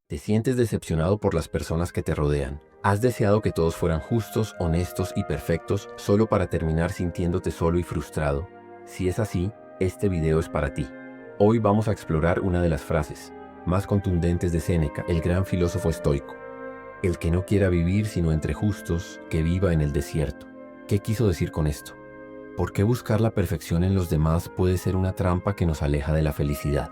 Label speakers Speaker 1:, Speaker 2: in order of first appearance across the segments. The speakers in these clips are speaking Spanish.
Speaker 1: Te sientes decepcionado por las personas que te rodean. Has deseado que todos fueran justos, honestos y perfectos solo para terminar sintiéndote solo y frustrado. Si es así, este video es para ti. Hoy vamos a explorar una de las frases más contundentes de Séneca, el gran filósofo estoico. El que no quiera vivir sino entre justos, que viva en el desierto. ¿Qué quiso decir con esto? ¿Por qué buscar la perfección en los demás puede ser una trampa que nos aleja de la felicidad?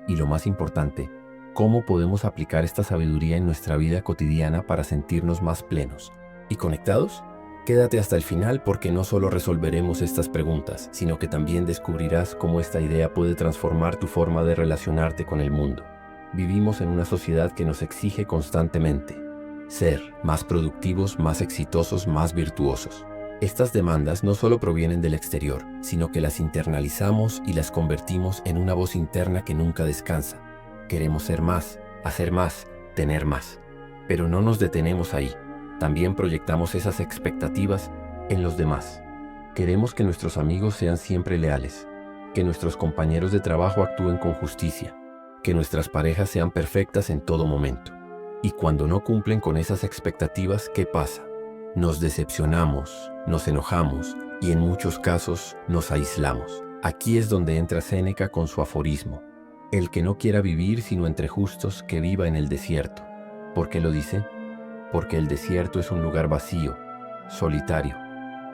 Speaker 1: Y lo más importante, ¿cómo podemos aplicar esta sabiduría en nuestra vida cotidiana para sentirnos más plenos y conectados? Quédate hasta el final porque no solo resolveremos estas preguntas, sino que también descubrirás cómo esta idea puede transformar tu forma de relacionarte con el mundo. Vivimos en una sociedad que nos exige constantemente ser más productivos, más exitosos, más virtuosos. Estas demandas no solo provienen del exterior, sino que las internalizamos y las convertimos en una voz interna que nunca descansa. Queremos ser más, hacer más, tener más. Pero no nos detenemos ahí. También proyectamos esas expectativas en los demás. Queremos que nuestros amigos sean siempre leales, que nuestros compañeros de trabajo actúen con justicia, que nuestras parejas sean perfectas en todo momento. Y cuando no cumplen con esas expectativas, ¿qué pasa? Nos decepcionamos, nos enojamos y en muchos casos nos aislamos. Aquí es donde entra Séneca con su aforismo. El que no quiera vivir sino entre justos, que viva en el desierto. ¿Por qué lo dice? Porque el desierto es un lugar vacío, solitario,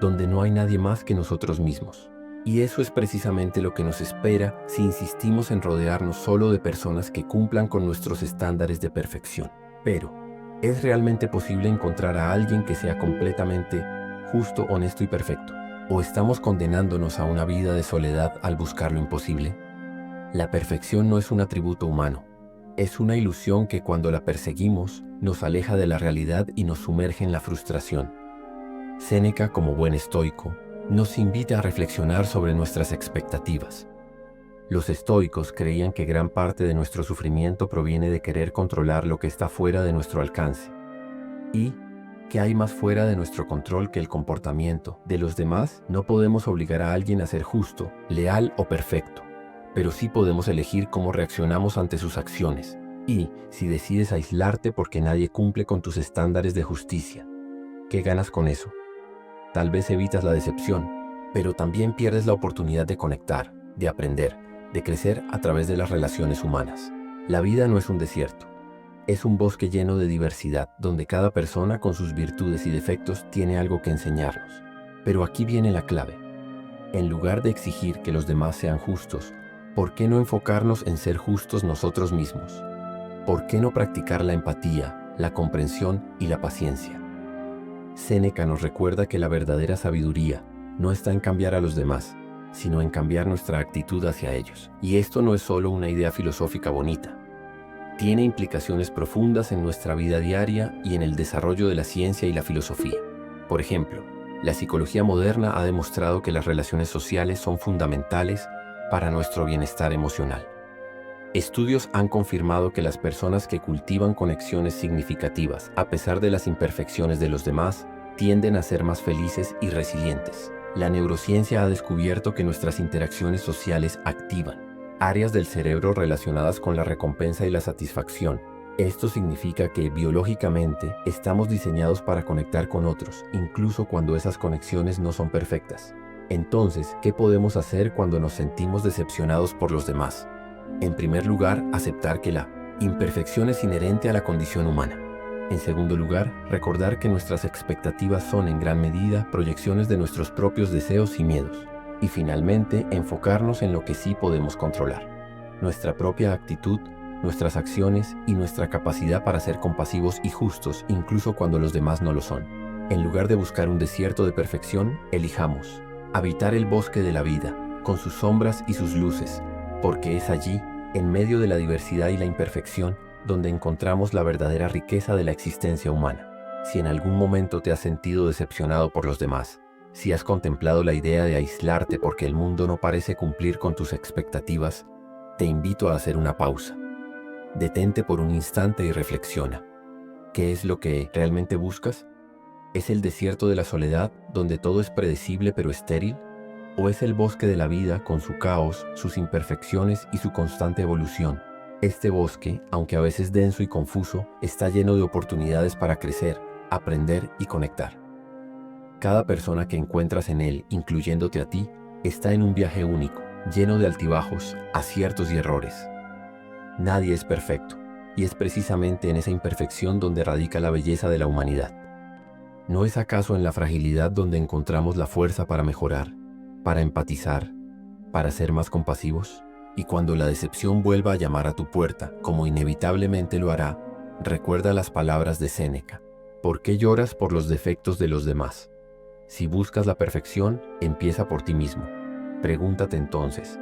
Speaker 1: donde no hay nadie más que nosotros mismos. Y eso es precisamente lo que nos espera si insistimos en rodearnos solo de personas que cumplan con nuestros estándares de perfección. Pero, ¿es realmente posible encontrar a alguien que sea completamente justo, honesto y perfecto? ¿O estamos condenándonos a una vida de soledad al buscar lo imposible? La perfección no es un atributo humano. Es una ilusión que cuando la perseguimos nos aleja de la realidad y nos sumerge en la frustración. Séneca, como buen estoico, nos invita a reflexionar sobre nuestras expectativas. Los estoicos creían que gran parte de nuestro sufrimiento proviene de querer controlar lo que está fuera de nuestro alcance y que hay más fuera de nuestro control que el comportamiento de los demás. No podemos obligar a alguien a ser justo, leal o perfecto, pero sí podemos elegir cómo reaccionamos ante sus acciones. Y si decides aislarte porque nadie cumple con tus estándares de justicia, ¿qué ganas con eso? Tal vez evitas la decepción, pero también pierdes la oportunidad de conectar, de aprender, de crecer a través de las relaciones humanas. La vida no es un desierto, es un bosque lleno de diversidad, donde cada persona con sus virtudes y defectos tiene algo que enseñarnos. Pero aquí viene la clave. En lugar de exigir que los demás sean justos, ¿por qué no enfocarnos en ser justos nosotros mismos? ¿Por qué no practicar la empatía, la comprensión y la paciencia? Séneca nos recuerda que la verdadera sabiduría no está en cambiar a los demás, sino en cambiar nuestra actitud hacia ellos. Y esto no es solo una idea filosófica bonita. Tiene implicaciones profundas en nuestra vida diaria y en el desarrollo de la ciencia y la filosofía. Por ejemplo, la psicología moderna ha demostrado que las relaciones sociales son fundamentales para nuestro bienestar emocional. Estudios han confirmado que las personas que cultivan conexiones significativas, a pesar de las imperfecciones de los demás, tienden a ser más felices y resilientes. La neurociencia ha descubierto que nuestras interacciones sociales activan áreas del cerebro relacionadas con la recompensa y la satisfacción. Esto significa que biológicamente estamos diseñados para conectar con otros, incluso cuando esas conexiones no son perfectas. Entonces, ¿qué podemos hacer cuando nos sentimos decepcionados por los demás? En primer lugar, aceptar que la imperfección es inherente a la condición humana. En segundo lugar, recordar que nuestras expectativas son en gran medida proyecciones de nuestros propios deseos y miedos. Y finalmente, enfocarnos en lo que sí podemos controlar: nuestra propia actitud, nuestras acciones y nuestra capacidad para ser compasivos y justos incluso cuando los demás no lo son. En lugar de buscar un desierto de perfección, elijamos habitar el bosque de la vida, con sus sombras y sus luces, porque es allí, en medio de la diversidad y la imperfección, donde encontramos la verdadera riqueza de la existencia humana. Si en algún momento te has sentido decepcionado por los demás, si has contemplado la idea de aislarte porque el mundo no parece cumplir con tus expectativas, te invito a hacer una pausa. Detente por un instante y reflexiona. ¿Qué es lo que realmente buscas? ¿Es el desierto de la soledad, donde todo es predecible pero estéril? ¿O es el bosque de la vida con su caos, sus imperfecciones y su constante evolución, Este bosque, aunque a veces denso y confuso, está lleno de oportunidades para crecer, aprender y conectar. Cada persona que encuentras en él, incluyéndote a ti, está en un viaje único, lleno de altibajos, aciertos y errores. Nadie es perfecto, y es precisamente en esa imperfección donde radica la belleza de la humanidad. ¿No es acaso en la fragilidad donde encontramos la fuerza para mejorar, para empatizar, para ser más compasivos? Y cuando la decepción vuelva a llamar a tu puerta, como inevitablemente lo hará, recuerda las palabras de Séneca. ¿Por qué lloras por los defectos de los demás? Si buscas la perfección, empieza por ti mismo. Pregúntate entonces,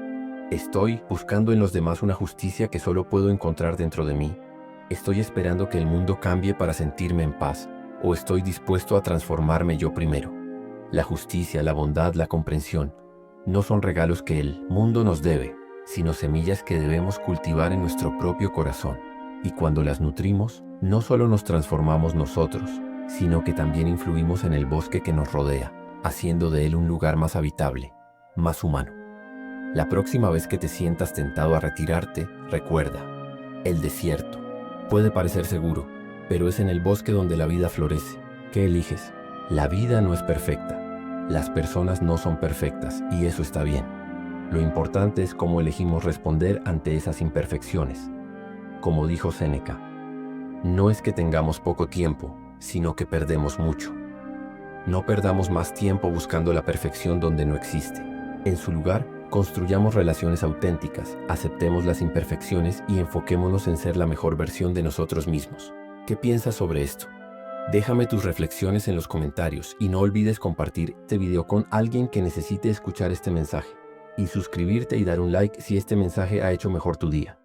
Speaker 1: ¿estoy buscando en los demás una justicia que solo puedo encontrar dentro de mí? ¿Estoy esperando que el mundo cambie para sentirme en paz? ¿O estoy dispuesto a transformarme yo primero? La justicia, la bondad, la comprensión no son regalos que el mundo nos debe, sino semillas que debemos cultivar en nuestro propio corazón. Y cuando las nutrimos, no solo nos transformamos nosotros, sino que también influimos en el bosque que nos rodea, haciendo de él un lugar más habitable, más humano. La próxima vez que te sientas tentado a retirarte, recuerda, el desierto puede parecer seguro, pero es en el bosque donde la vida florece. ¿Qué eliges? La vida no es perfecta, las personas no son perfectas y eso está bien. Lo importante es cómo elegimos responder ante esas imperfecciones. Como dijo Séneca, no es que tengamos poco tiempo, sino que perdemos mucho. No perdamos más tiempo buscando la perfección donde no existe. En su lugar, construyamos relaciones auténticas, aceptemos las imperfecciones y enfoquémonos en ser la mejor versión de nosotros mismos. ¿Qué piensas sobre esto? Déjame tus reflexiones en los comentarios y no olvides compartir este video con alguien que necesite escuchar este mensaje. Y suscribirte y dar un like si este mensaje ha hecho mejor tu día.